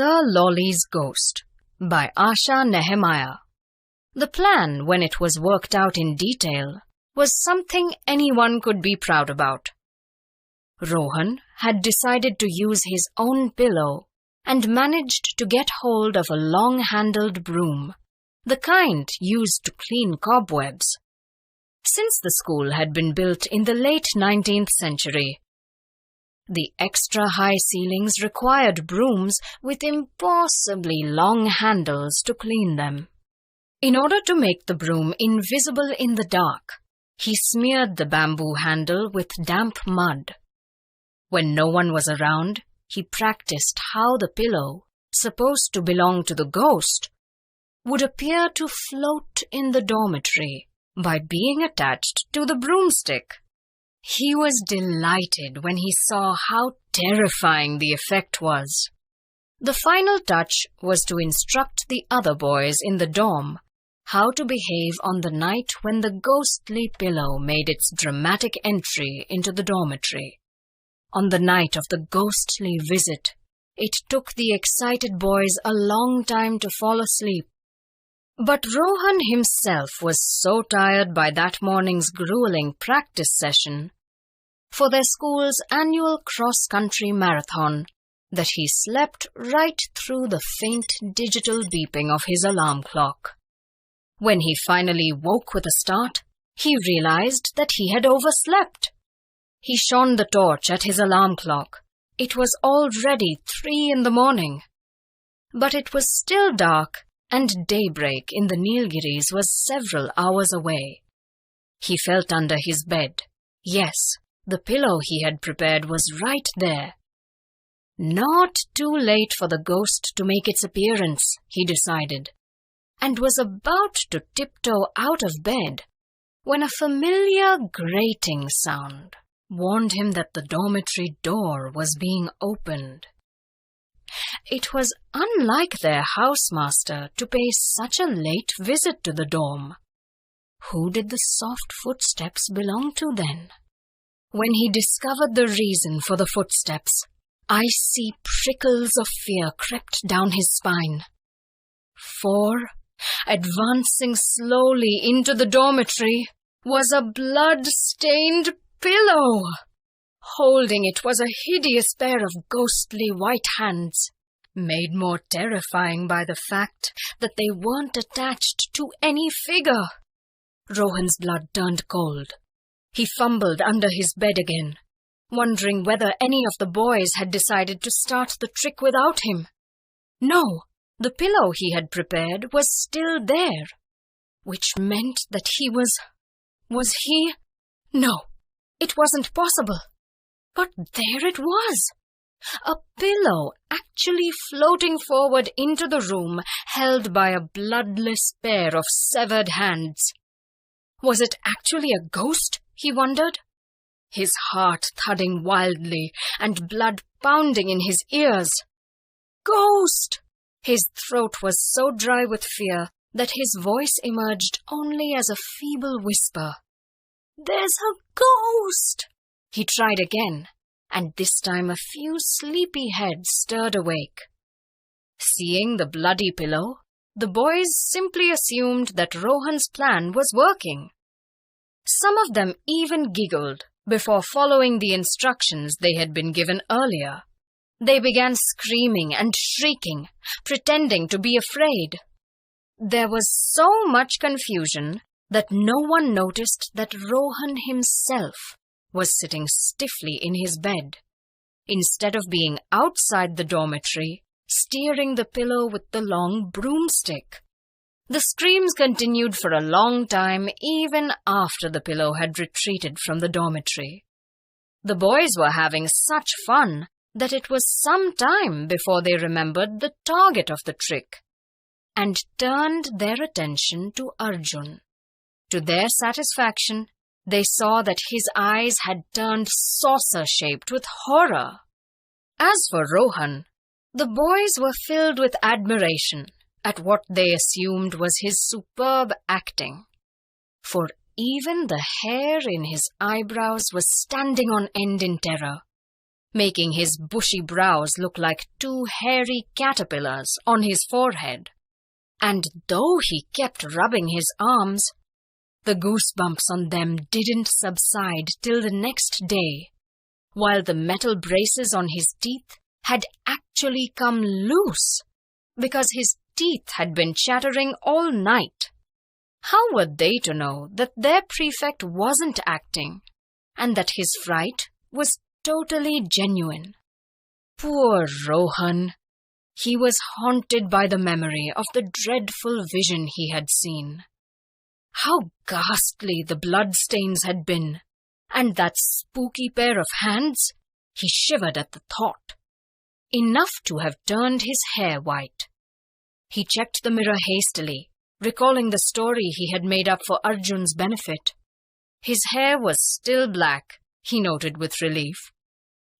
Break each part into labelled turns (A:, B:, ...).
A: Sir Lawley's Ghost by Asha Nehemiah. The plan, when it was worked out in detail, was something anyone could be proud about. Rohan had decided to use his own pillow and managed to get hold of a long-handled broom, the kind used to clean cobwebs. Since the school had been built in the late 19th century, the extra high ceilings required brooms with impossibly long handles to clean them. In order to make the broom invisible in the dark, he smeared the bamboo handle with damp mud. When no one was around, he practiced how the pillow, supposed to belong to the ghost, would appear to float in the dormitory by being attached to the broomstick. He was delighted when he saw how terrifying the effect was. The final touch was to instruct the other boys in the dorm how to behave on the night when the ghostly pillow made its dramatic entry into the dormitory. On the night of the ghostly visit, it took the excited boys a long time to fall asleep. But Rohan himself was so tired by that morning's grueling practice session for their school's annual cross-country marathon that he slept right through the faint digital beeping of his alarm clock. When he finally woke with a start, he realized that he had overslept. He shone the torch at his alarm clock. It was already 3 a.m. But it was still dark, and daybreak in the Nilgiris was several hours away. He felt under his bed. Yes, the pillow he had prepared was right there. Not too late for the ghost to make its appearance, he decided, and was about to tiptoe out of bed when a familiar grating sound warned him that the dormitory door was being opened. It was unlike their housemaster to pay such a late visit to the dorm. Who did the soft footsteps belong to then? When he discovered the reason for the footsteps, icy prickles of fear crept down his spine. For, advancing slowly into the dormitory, was a blood-stained pillow. Holding it was a hideous pair of ghostly white hands, made more terrifying by the fact that they weren't attached to any figure. Rohan's blood turned cold. He fumbled under his bed again, wondering whether any of the boys had decided to start the trick without him. No, the pillow he had prepared was still there, which meant that he was he? No, it wasn't possible. But there it was, a pillow actually floating forward into the room, held by a bloodless pair of severed hands. Was it actually a ghost, he wondered? His heart thudding wildly and blood pounding in his ears. Ghost! His throat was so dry with fear that his voice emerged only as a feeble whisper. There's a ghost! He tried again, and this time a few sleepy heads stirred awake. Seeing the bloody pillow, the boys simply assumed that Rohan's plan was working. Some of them even giggled before following the instructions they had been given earlier. They began screaming and shrieking, pretending to be afraid. There was so much confusion that no one noticed that Rohan himself was sitting stiffly in his bed, instead of being outside the dormitory, steering the pillow with the long broomstick. The screams continued for a long time, even after the pillow had retreated from the dormitory. The boys were having such fun that it was some time before they remembered the target of the trick, and turned their attention to Arjun. To their satisfaction, they saw that his eyes had turned saucer-shaped with horror. As for Rohan, the boys were filled with admiration at what they assumed was his superb acting, for even the hair in his eyebrows was standing on end in terror. making his bushy brows look like two hairy caterpillars on his forehead. And though he kept rubbing his arms, the goosebumps on them didn't subside till the next day, while the metal braces on his teeth had actually come loose because his teeth had been chattering all night. How were they to know that their prefect wasn't acting and that his fright was totally genuine? Poor Rohan! He was haunted by the memory of the dreadful vision he had seen. How ghastly the bloodstains had been, and that spooky pair of hands! He shivered at the thought. Enough to have turned his hair white. He checked the mirror hastily, recalling the story he had made up for Arjun's benefit. His hair was still black, he noted with relief,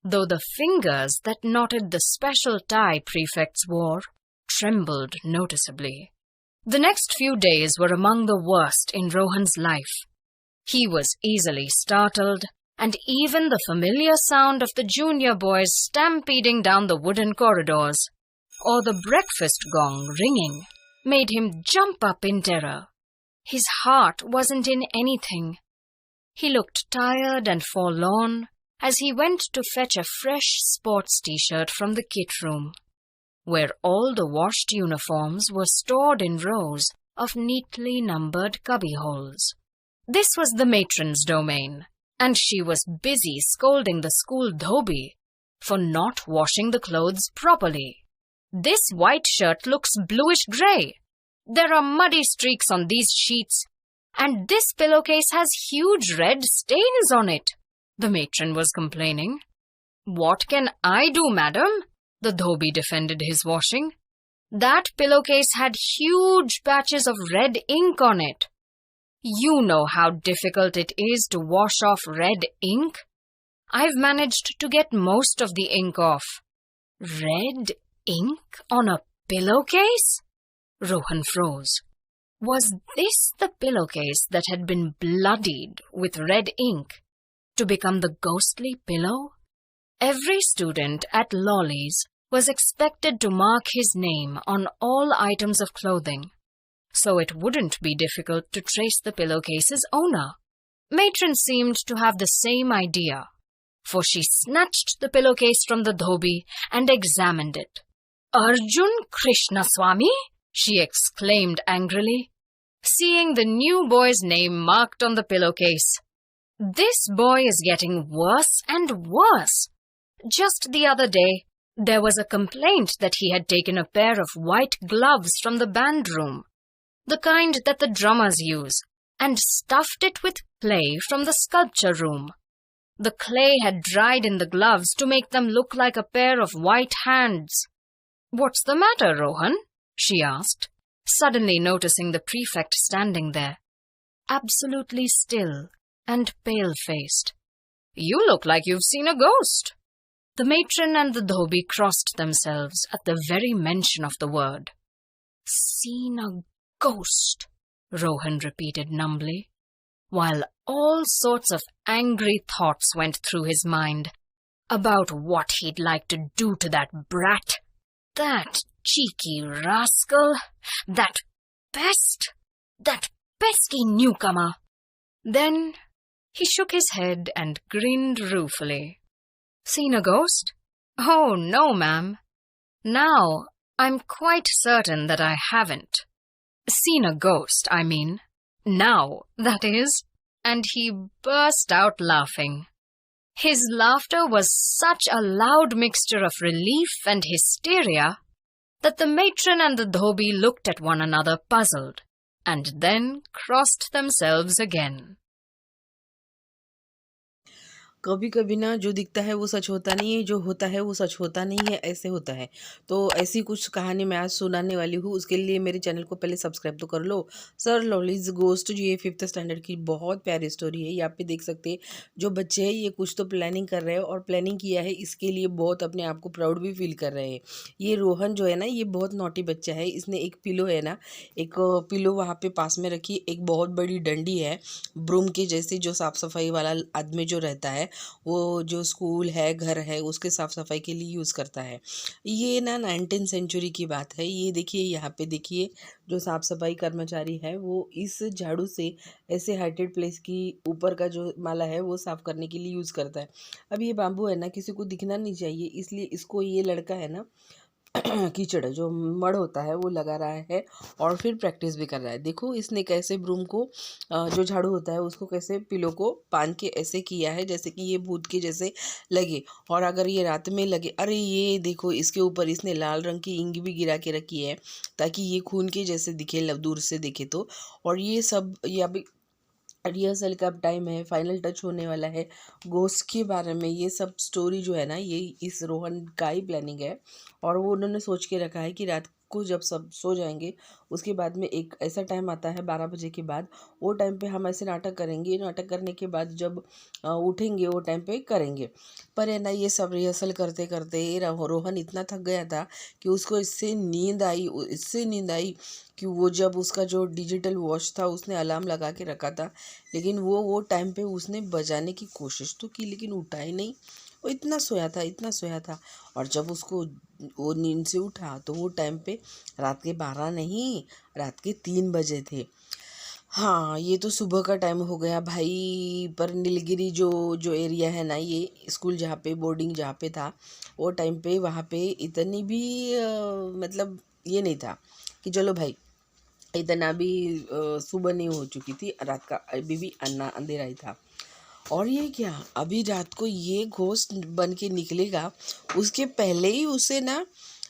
A: though the fingers that knotted the special tie prefects wore trembled noticeably. The next few days were among the worst in Rohan's life. He was easily startled, and even the familiar sound of the junior boys stampeding down the wooden corridors, or the breakfast gong ringing, made him jump up in terror. His heart wasn't in anything. He looked tired and forlorn as he went to fetch a fresh sports t-shirt from the kit room, where all the washed uniforms were stored in rows of neatly numbered cubbyholes. This was the matron's domain, and she was busy scolding the school dhobi for not washing the clothes properly. This white shirt looks bluish-gray. There are muddy streaks on these sheets, and this pillowcase has huge red stains on it, the matron was complaining. What can I do, madam? The dhobi defended his washing. That pillowcase had huge patches of red ink on it. You know how difficult it is to wash off red ink. I've managed to get most of the ink off. Red ink on a pillowcase? Rohan froze. Was this the pillowcase that had been bloodied with red ink to become the ghostly pillow? Every student at Lawley's was expected to mark his name on all items of clothing, so it wouldn't be difficult to trace the pillowcase's owner. Matron seemed to have the same idea, for she snatched the pillowcase from the dhobi and examined it. Arjun Krishnaswamy? She exclaimed angrily, seeing the new boy's name marked on the pillowcase. This boy is getting worse and worse. Just the other day, there was a complaint that he had taken a pair of white gloves from the band room, the kind that the drummers use, and stuffed it with clay from the sculpture room. The clay had dried in the gloves to make them look like a pair of white hands. What's the matter, Rohan? She asked, suddenly noticing the prefect standing there, absolutely still and pale-faced. You look like you've seen a ghost. The matron and the dhobi crossed themselves at the very mention of the word. Seen a ghost, Rohan repeated numbly, while all sorts of angry thoughts went through his mind about what he'd like to do to that brat, that cheeky rascal, that pesky newcomer. Then he shook his head and grinned ruefully. Seen a ghost? Oh, no, ma'am. Now, I'm quite certain that I haven't. Seen a ghost, I mean. Now, that is. And he burst out laughing. His laughter was such a loud mixture of relief and hysteria that the matron and the dhobi looked at one another puzzled, and then crossed themselves again.
B: कभी कभी ना जो दिखता है वो सच होता नहीं है, जो होता है वो सच होता नहीं है, ऐसे होता है। तो ऐसी कुछ कहानी मैं आज सुनाने वाली हूँ। उसके लिए मेरे चैनल को पहले सब्सक्राइब तो कर लो। सर लॉलीज गोस्ट जो ये 5th स्टैंडर्ड की बहुत प्यारी स्टोरी है। यहाँ पे देख सकते हैं जो बच्चे हैं ये कुछ तो प्लानिंग कर रहे हैं और प्लानिंग किया है, इसके लिए बहुत अपने आप को प्राउड भी फील कर रहे हैं। ये रोहन जो है ना ये बहुत नॉटी बच्चा है। इसने एक पिलो है ना, एक पिलो वहाँ पे पास में रखी, एक बहुत बड़ी डंडी है ब्रूम के जैसे जो साफ़ सफाई वाला आदमी जो रहता है वो जो स्कूल है, घर है, उसके साफ़ सफाई के लिए यूज़ करता है। ये ना 19 सेंचुरी की बात है। ये देखिए, यहाँ पे देखिए, जो साफ़ सफाई कर्मचारी है वो इस झाड़ू से ऐसे हाइटेड प्लेस की ऊपर का जो माला है वो साफ़ करने के लिए यूज़ करता है। अब ये बाम्बू है ना, किसी को दिखना नहीं चाहिए, इसलिए इसको ये लड़का है ना कीचड़ जो मड़ होता है वो लगा रहा है और फिर प्रैक्टिस भी कर रहा है। देखो इसने कैसे ब्रूम को जो झाड़ू होता है उसको कैसे पिलो को बांध के ऐसे किया है जैसे कि ये भूत के जैसे लगे। और अगर ये रात में लगे, अरे ये देखो इसके ऊपर इसने लाल रंग की इंक भी गिरा के रखी है ताकि ये खून के जैसे दिखे, दूर से दिखे तो। और ये सब, ये अभी रिहर्सल का टाइम है, फाइनल टच होने वाला है घोस्ट के बारे में। ये सब स्टोरी जो है ना, ये इस रोहन का ही प्लानिंग है। और वो उन्होंने सोच के रखा है कि रात को जब सब सो जाएंगे उसके बाद में एक ऐसा टाइम आता है 12 बजे के बाद, वो टाइम पे हम ऐसे नाटक करेंगे। नाटक करने के बाद जब उठेंगे वो टाइम पे करेंगे। पर है ना, ये सब रिहर्सल करते करते रोहन इतना थक गया था कि उसको इससे नींद आई कि वो जब उसका जो डिजिटल वॉच था उसने अलार्म लगा के रखा था, लेकिन वो टाइम पे उसने बजाने की कोशिश तो की लेकिन उठा ही नहीं। वो इतना सोया था, इतना सोया था। और जब उसको वो नींद से उठा तो वो टाइम पे रात के 12 नहीं, रात के 3 बजे थे। हाँ, ये तो सुबह का टाइम हो गया भाई। पर नीलगिरी जो जो एरिया है ना, ये स्कूल जहाँ पे बोर्डिंग जहाँ पे था वो टाइम पे वहाँ पे इतनी भी मतलब ये नहीं था कि चलो भाई इतना भी सुबह नहीं हो चुकी थी, रात का अभी भी अंधेरा ही था। और ये क्या, अभी रात को ये घोस्ट बन के निकलेगा उसके पहले ही उसे ना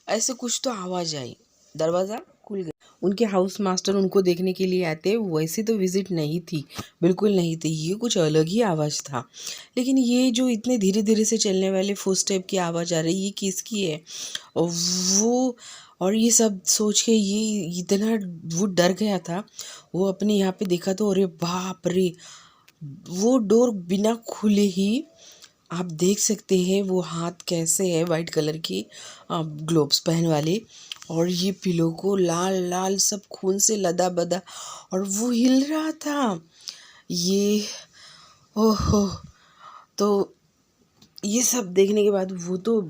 B: ऐसे कुछ तो आवाज़ आई, दरवाज़ा खुल गया। उनके हाउस मास्टर उनको देखने के लिए आते, वैसे तो विजिट नहीं थी, बिल्कुल नहीं थी, ये कुछ अलग ही आवाज़ था। लेकिन ये जो इतने धीरे धीरे से चलने वाले फुटस्टेप की आवाज़ आ रही, ये किसकी है? और वो, और ये सब सोच के ये इतना वो डर गया था। वो अपने यहाँ पे देखा तो अरे बाप रे, वो डोर बिना खुले ही आप देख सकते हैं वो हाथ कैसे है, वाइट कलर की ग्लोव्स पहन वाले, और ये पिलो को लाल लाल सब खून से लदा बदा, और वो हिल रहा था। ये ओहो, तो ये सब देखने के बाद वो तो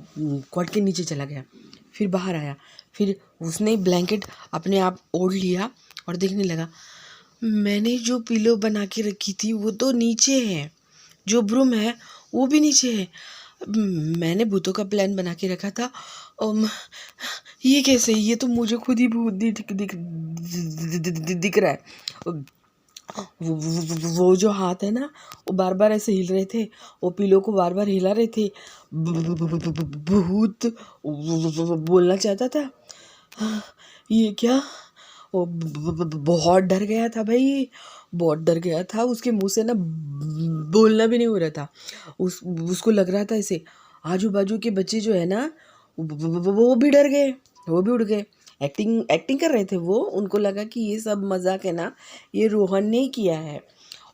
B: कॉट के नीचे चला गया, फिर बाहर आया, फिर उसने ब्लैंकेट अपने आप ओढ़ लिया और देखने लगा, मैंने जो पिलो बना के रखी थी वो तो नीचे है, जो ब्रूम है वो भी नीचे है। मैंने भूतों का प्लान बना के रखा था। ये कैसे, ये तो मुझे खुद ही भूत दिख रहा है। वो जो हाथ है ना, वो बार बार ऐसे हिल रहे थे, वो पिलो को बार बार हिला रहे थे। भूत बोलना चाहता था। ये क्या, वो बहुत डर गया था भाई, बहुत डर गया था। उसके मुंह से ना बोलना भी नहीं हो रहा था। उसको लग रहा था ऐसे आजू बाजू के बच्चे जो है ना वो भी डर गए, वो भी उड़ गए। एक्टिंग एक्टिंग कर रहे थे वो, उनको लगा कि ये सब मजाक है ना, ये रोहन ने ही किया है।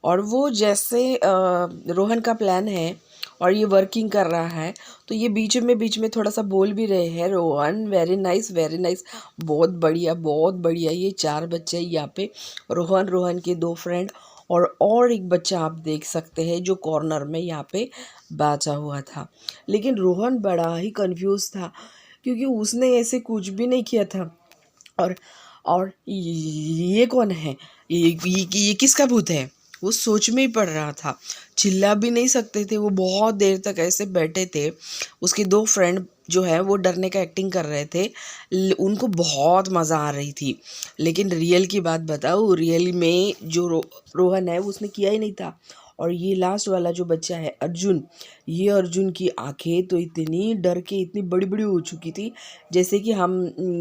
B: और वो जैसे रोहन का प्लान है और ये वर्किंग कर रहा है, तो ये बीच में थोड़ा सा बोल भी रहे हैं, Rohan very nice very nice, बहुत बढ़िया बहुत बढ़िया। ये 4 बच्चे यहाँ पे, रोहन, रोहन के 2 फ्रेंड और एक बच्चा आप देख सकते हैं जो कॉर्नर में यहाँ पे बैठा हुआ था। लेकिन रोहन बड़ा ही कंफ्यूज था क्योंकि उसने ऐसे कुछ भी नहीं किया था। और और ये कौन है, ये किसका भूत है, वो सोच में ही पड़ रहा था। चिल्ला भी नहीं सकते थे, वो बहुत देर तक ऐसे बैठे थे। उसके 2 फ्रेंड जो है वो डरने का एक्टिंग कर रहे थे, उनको बहुत मज़ा आ रही थी। लेकिन रियल की बात बताऊँ, रियल में जो रोहन है उसने किया ही नहीं था। और ये लास्ट वाला जो बच्चा है अर्जुन, ये अर्जुन की आंखें तो इतनी डर के इतनी बड़ी बड़ी हो चुकी थी जैसे कि हम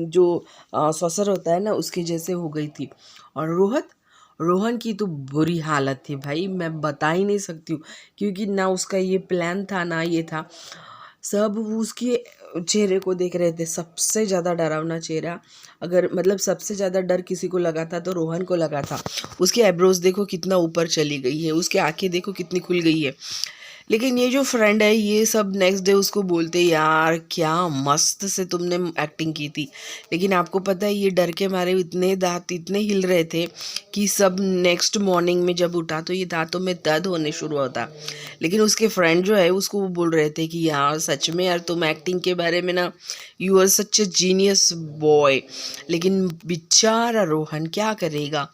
B: जो सॉसर होता है ना उसके जैसे हो गई थी। और रोहन की तो बुरी हालत थी भाई, मैं बता ही नहीं सकती हूँ, क्योंकि ना उसका ये प्लान था ना ये था। सब उसके चेहरे को देख रहे थे, सबसे ज़्यादा डरावना चेहरा, अगर मतलब सबसे ज़्यादा डर किसी को लगा था तो रोहन को लगा था। उसके आईब्रोज देखो कितना ऊपर चली गई है, उसकी आंखें देखो कितनी खुल गई है। लेकिन ये जो फ्रेंड है ये सब नेक्स्ट डे उसको बोलते यार क्या मस्त से तुमने एक्टिंग की थी। लेकिन आपको पता है ये डर के मारे इतने दांत इतने हिल रहे थे कि सब नेक्स्ट मॉर्निंग में जब उठा तो ये दांतों में दर्द होने शुरू होता। लेकिन उसके फ्रेंड जो है उसको वो बोल रहे थे कि यार सच में यार तुम एक्टिंग के बारे में ना you are such a genius boy. लेकिन बेचारा रोहन क्या करेगा,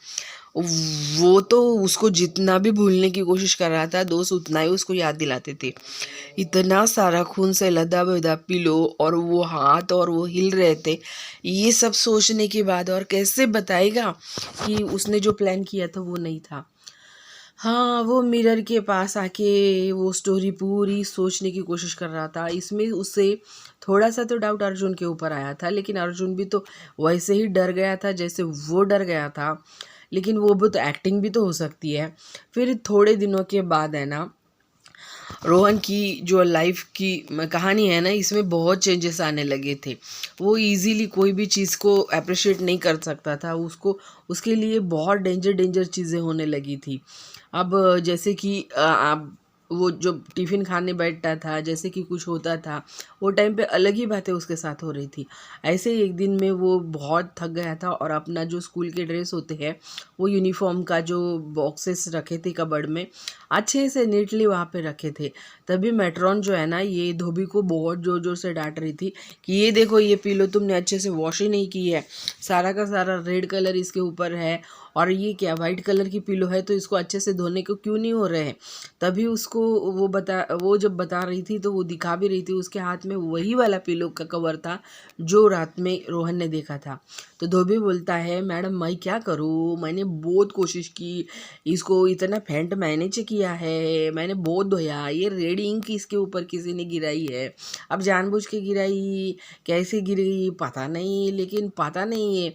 B: वो तो उसको जितना भी भूलने की कोशिश कर रहा था दोस्त उतना ही उसको याद दिलाते थे। इतना सारा खून से लदा बदा पिलो और वो हाथ और वो हिल रहे थे। ये सब सोचने के बाद और कैसे बताएगा कि उसने जो प्लान किया था वो नहीं था। हाँ, वो मिरर के पास आके वो स्टोरी पूरी सोचने की कोशिश कर रहा था। इसमें उससे थोड़ा सा तो डाउट अर्जुन के ऊपर आया था, लेकिन अर्जुन भी तो वैसे ही डर गया था जैसे वो डर गया था। लेकिन वो भी तो एक्टिंग भी तो हो सकती है। फिर थोड़े दिनों के बाद है ना रोहन की जो लाइफ की कहानी है ना इसमें बहुत चेंजेस आने लगे थे। वो इजीली कोई भी चीज़ को अप्रिशिएट नहीं कर सकता था, उसको उसके लिए बहुत डेंजर डेंजर चीज़ें होने लगी थी। अब जैसे कि आप वो जो टिफ़िन खाने बैठता था जैसे कि कुछ होता था वो टाइम पे अलग ही बातें उसके साथ हो रही थी। ऐसे ही एक दिन में वो बहुत थक गया था और अपना जो स्कूल के ड्रेस होते हैं वो यूनिफॉर्म का जो बॉक्सेस रखे थे कबर्ड में अच्छे से नीटली वहाँ पे रखे थे। तभी मेट्रॉन जो है ना ये धोबी को बहुत ज़ोर ज़ोर से डांट रही थी कि ये देखो ये पिलो तुमने अच्छे से वॉश ही नहीं की है, सारा का सारा रेड कलर इसके ऊपर है और ये क्या वाइट कलर की पिलो है तो इसको अच्छे से धोने को क्यों नहीं हो रहे हैं। तभी उसको वो जब बता रही थी तो वो दिखा भी रही थी उसके हाथ में वही वाला पिलो का कवर था जो रात में रोहन ने देखा था। तो धोबी बोलता है मैडम मैं क्या करूँ, मैंने बहुत कोशिश की, इसको इतना फेंट मैंने किया है, मैंने बहुत धोया, ये रेड इंक इसके ऊपर किसी ने गिराई है। अब जानबूझ के गिराई कैसे गिरी पता नहीं, लेकिन पता नहीं है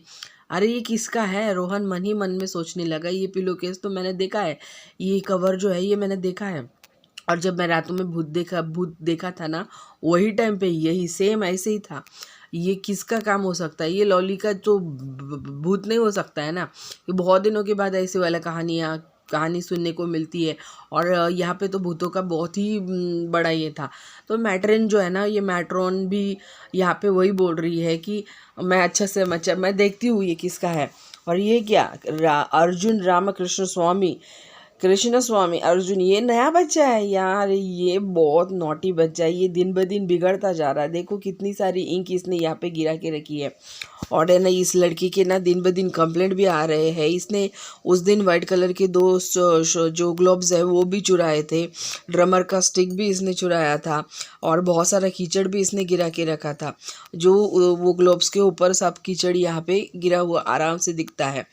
B: अरे ये किसका है। रोहन मन ही मन में सोचने लगा ये पिलो केस तो मैंने देखा है, ये कवर जो है ये मैंने देखा है। और जब मैं रातों में भूत देखा था ना वही टाइम पे यही सेम ऐसे ही था। ये किसका काम हो सकता है, ये लॉली का तो भूत नहीं हो सकता है ना, कि बहुत दिनों के बाद ऐसे वाला कहानी सुनने को मिलती है। और यहाँ पे तो भूतों का बहुत ही बड़ा ये था। तो मैट्रन जो है ना ये मैट्रॉन भी यहाँ पे वही बोल रही है कि मैं अच्छे से मैं देखती हूँ ये किसका है। और ये क्या अर्जुन रामकृष्ण स्वामी कृष्ण स्वामी अर्जुन ये नया बच्चा है यार, ये बहुत नॉटी बच्चा है, ये दिन ब दिन बिगड़ता जा रहा है। देखो कितनी सारी इंक इसने यहाँ पे गिरा के रखी है। और है ना इस लड़की के ना दिन ब दिन कंप्लेंट भी आ रहे हैं। इसने उस दिन वाइट कलर के दो जो ग्लोब्स है वो भी चुराए थे, ड्रमर का स्टिक भी इसने चुराया था और बहुत सारा कीचड़ भी इसने गिरा के रखा था। जो वो ग्लोब्स के ऊपर सब कीचड़ यहाँ पे गिरा हुआ आराम से दिखता है।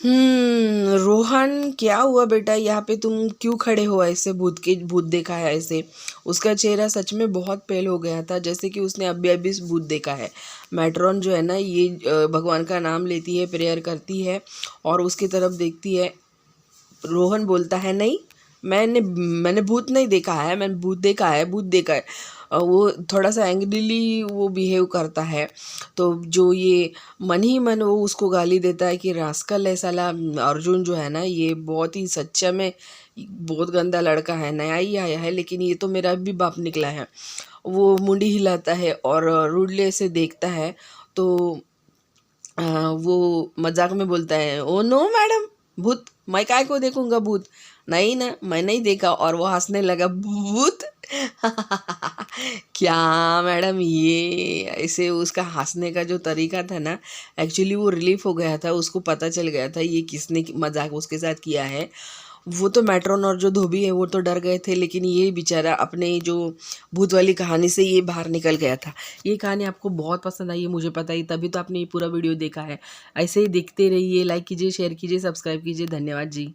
B: रोहन क्या हुआ बेटा, यहाँ पे तुम क्यों खड़े हो ऐसे, भूत देखा है ऐसे। उसका चेहरा सच में बहुत पेल हो गया था जैसे कि उसने अभी अभी भूत देखा है। मैट्रॉन जो है ना ये भगवान का नाम लेती है, प्रेयर करती है और उसकी तरफ देखती है। रोहन बोलता है नहीं मैंने भूत नहीं देखा है, मैंने भूत देखा है, भूत देखा है। वो थोड़ा सा एंग्रीली वो बिहेव करता है। तो जो ये मन ही मन वो उसको गाली देता है कि रास्कल है साला अर्जुन जो है ना ये बहुत ही सच्चा में बहुत गंदा लड़का है, नया ही आया है लेकिन ये तो मेरा भी बाप निकला है। वो मुंडी हिलाता है और रूडले से देखता है। तो वो मजाक में बोलता है ओ नो मैडम भूत, मैं काय को देखूंगा भूत, नहीं ना मैं नहीं देखा। और वो हंसने लगा भूत क्या मैडम, ये ऐसे उसका हंसने का जो तरीका था ना एक्चुअली वो रिलीफ हो गया था, उसको पता चल गया था ये किसने मजाक उसके साथ किया है। वो तो मैट्रॉन और जो धोबी है वो तो डर गए थे, लेकिन ये बेचारा अपने जो भूत वाली कहानी से ये बाहर निकल गया था। ये कहानी आपको बहुत पसंद आई है मुझे पता ही, तभी तो आपने ये पूरा वीडियो देखा है। ऐसे ही देखते रहिए, लाइक कीजिए, शेयर कीजिए, सब्सक्राइब कीजिए। धन्यवाद जी।